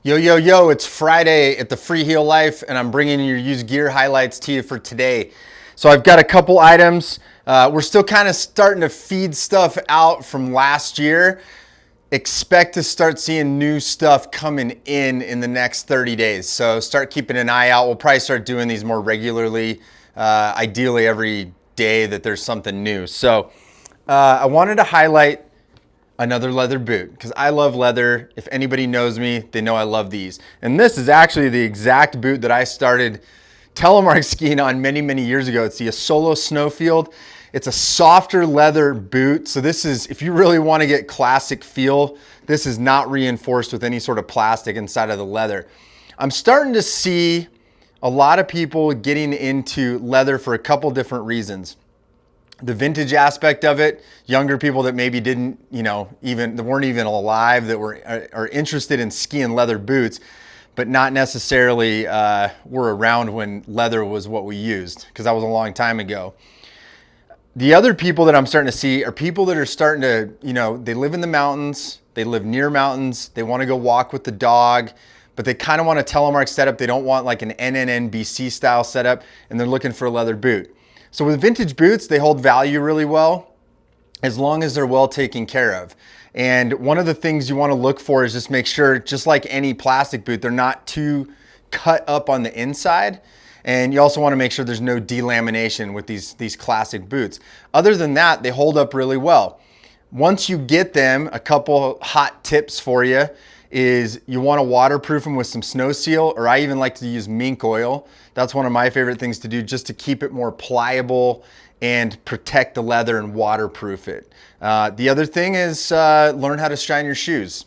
Yo, yo, yo, it's Friday at the Freeheel Life, and I'm bringing your used gear highlights to you for today. So I've got a couple items. We're still kind of starting to feed stuff out from last year. Expect to start seeing new stuff coming in the next 30 days. So start keeping an eye out. We'll probably start doing these more regularly, ideally every day that there's something new. So I wanted to highlight another leather boot because I love leather. If anybody knows me, they know I love these. And this is actually the exact boot that I started telemark skiing on many, many years ago. It's the Solo Snowfield. It's a softer leather boot. So this is, if you really want to get classic feel, this is not reinforced with any sort of plastic inside of the leather. I'm starting to see a lot of people getting into leather for a couple different reasons. The vintage aspect of it, younger people that maybe didn't, that weren't even alive, that are interested in skiing leather boots, but not necessarily were around when leather was what we used, because that was a long time ago. The other people that I'm starting to see are people that are starting to, they live in the mountains, they live near mountains, they want to go walk with the dog, but they kind of want a telemark setup. They don't want like an NNNBC style setup, and they're looking for a leather boot. So with vintage boots, they hold value really well as long as they're well taken care of. And one of the things you want to look for is just make sure, just like any plastic boot, they're not too cut up on the inside. And you also want to make sure there's no delamination with these classic boots. Other than that, they hold up really well. Once you get them, a couple hot tips for you is you want to waterproof them with some snow seal, or I even like to use mink oil. That's one of my favorite things to do, just to keep it more pliable and protect the leather and waterproof it. The other thing is learn how to shine your shoes.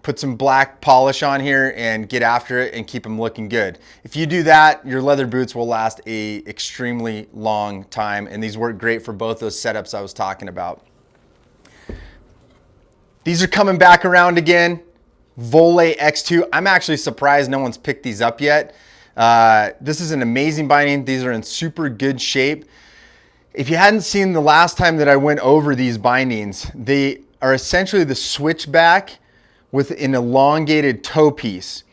Put some black polish on here and get after it and keep them looking good. If you do that, your leather boots will last a extremely long time, and these work great for both those setups I was talking about. These are coming back around again. Volet X2. I'm actually surprised no one's picked these up yet. This is an amazing binding. These are in super good shape. If you hadn't seen the last time that I went over these bindings, they are essentially the switchback with an elongated toe piece.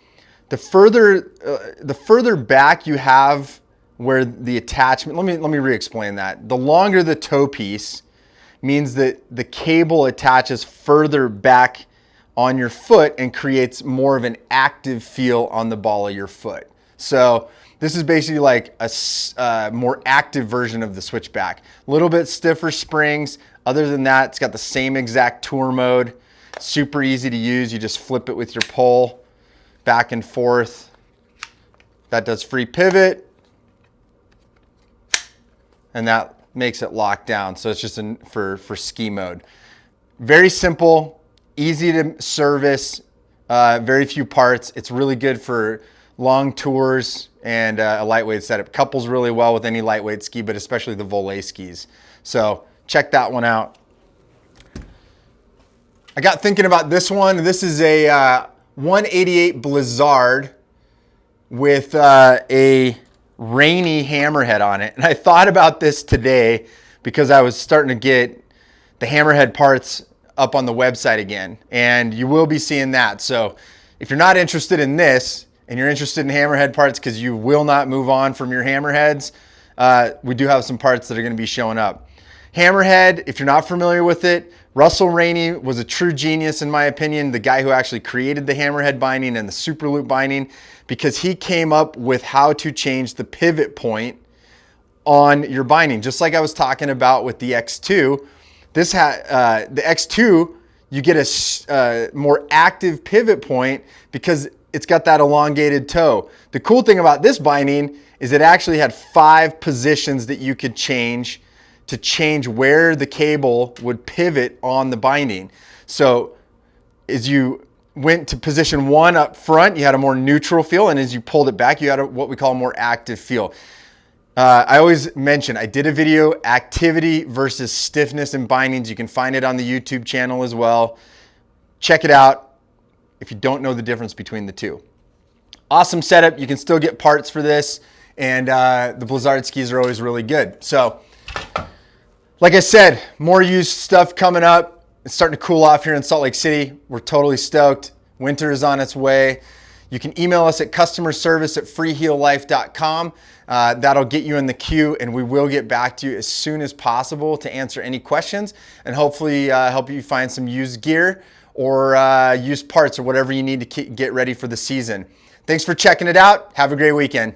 The further back you have where the attachment, let me re-explain that. The longer the toe piece means that the cable attaches further back on your foot and creates more of an active feel on the ball of your foot. So this is basically like a more active version of the switchback. A little bit stiffer springs. Other than that, it's got the same exact tour mode. Super easy to use. You just flip it with your pole back and forth. That does free pivot. And that makes it lock down. So it's just for ski mode. Very simple. Easy to service, very few parts. It's really good for long tours and a lightweight setup. Couples really well with any lightweight ski, but especially the Volet skis. So check that one out. I got thinking about this one. This is a 188 Blizzard with a rainy hammerhead on it. And I thought about this today because I was starting to get the hammerhead parts up on the website again, and you will be seeing that. So if you're not interested in this and you're interested in hammerhead parts because you will not move on from your hammerheads, we do have some parts that are going to be showing up. Hammerhead, if you're not familiar with it, Russell Rainey was a true genius in my opinion, the guy who actually created the hammerhead binding and the super loop binding, because he came up with how to change the pivot point on your binding. Just like I was talking about with the X2, the X2, you get a more active pivot point because it's got that elongated toe. The cool thing about this binding is it actually had 5 positions that you could change to change where the cable would pivot on the binding. So as you went to position 1 up front, you had a more neutral feel, and as you pulled it back, you had what we call a more active feel. I always mention, I did a video, activity versus stiffness in bindings. You can find it on the YouTube channel as well. Check it out if you don't know the difference between the two. Awesome setup. You can still get parts for this, and the Blizzard skis are always really good. So, like I said, more used stuff coming up. It's starting to cool off here in Salt Lake City. We're totally stoked. Winter is on its way. You can email us at customerservice@freeheellife.com. That'll get you in the queue, and we will get back to you as soon as possible to answer any questions and hopefully help you find some used gear or used parts or whatever you need to get ready for the season. Thanks for checking it out. Have a great weekend.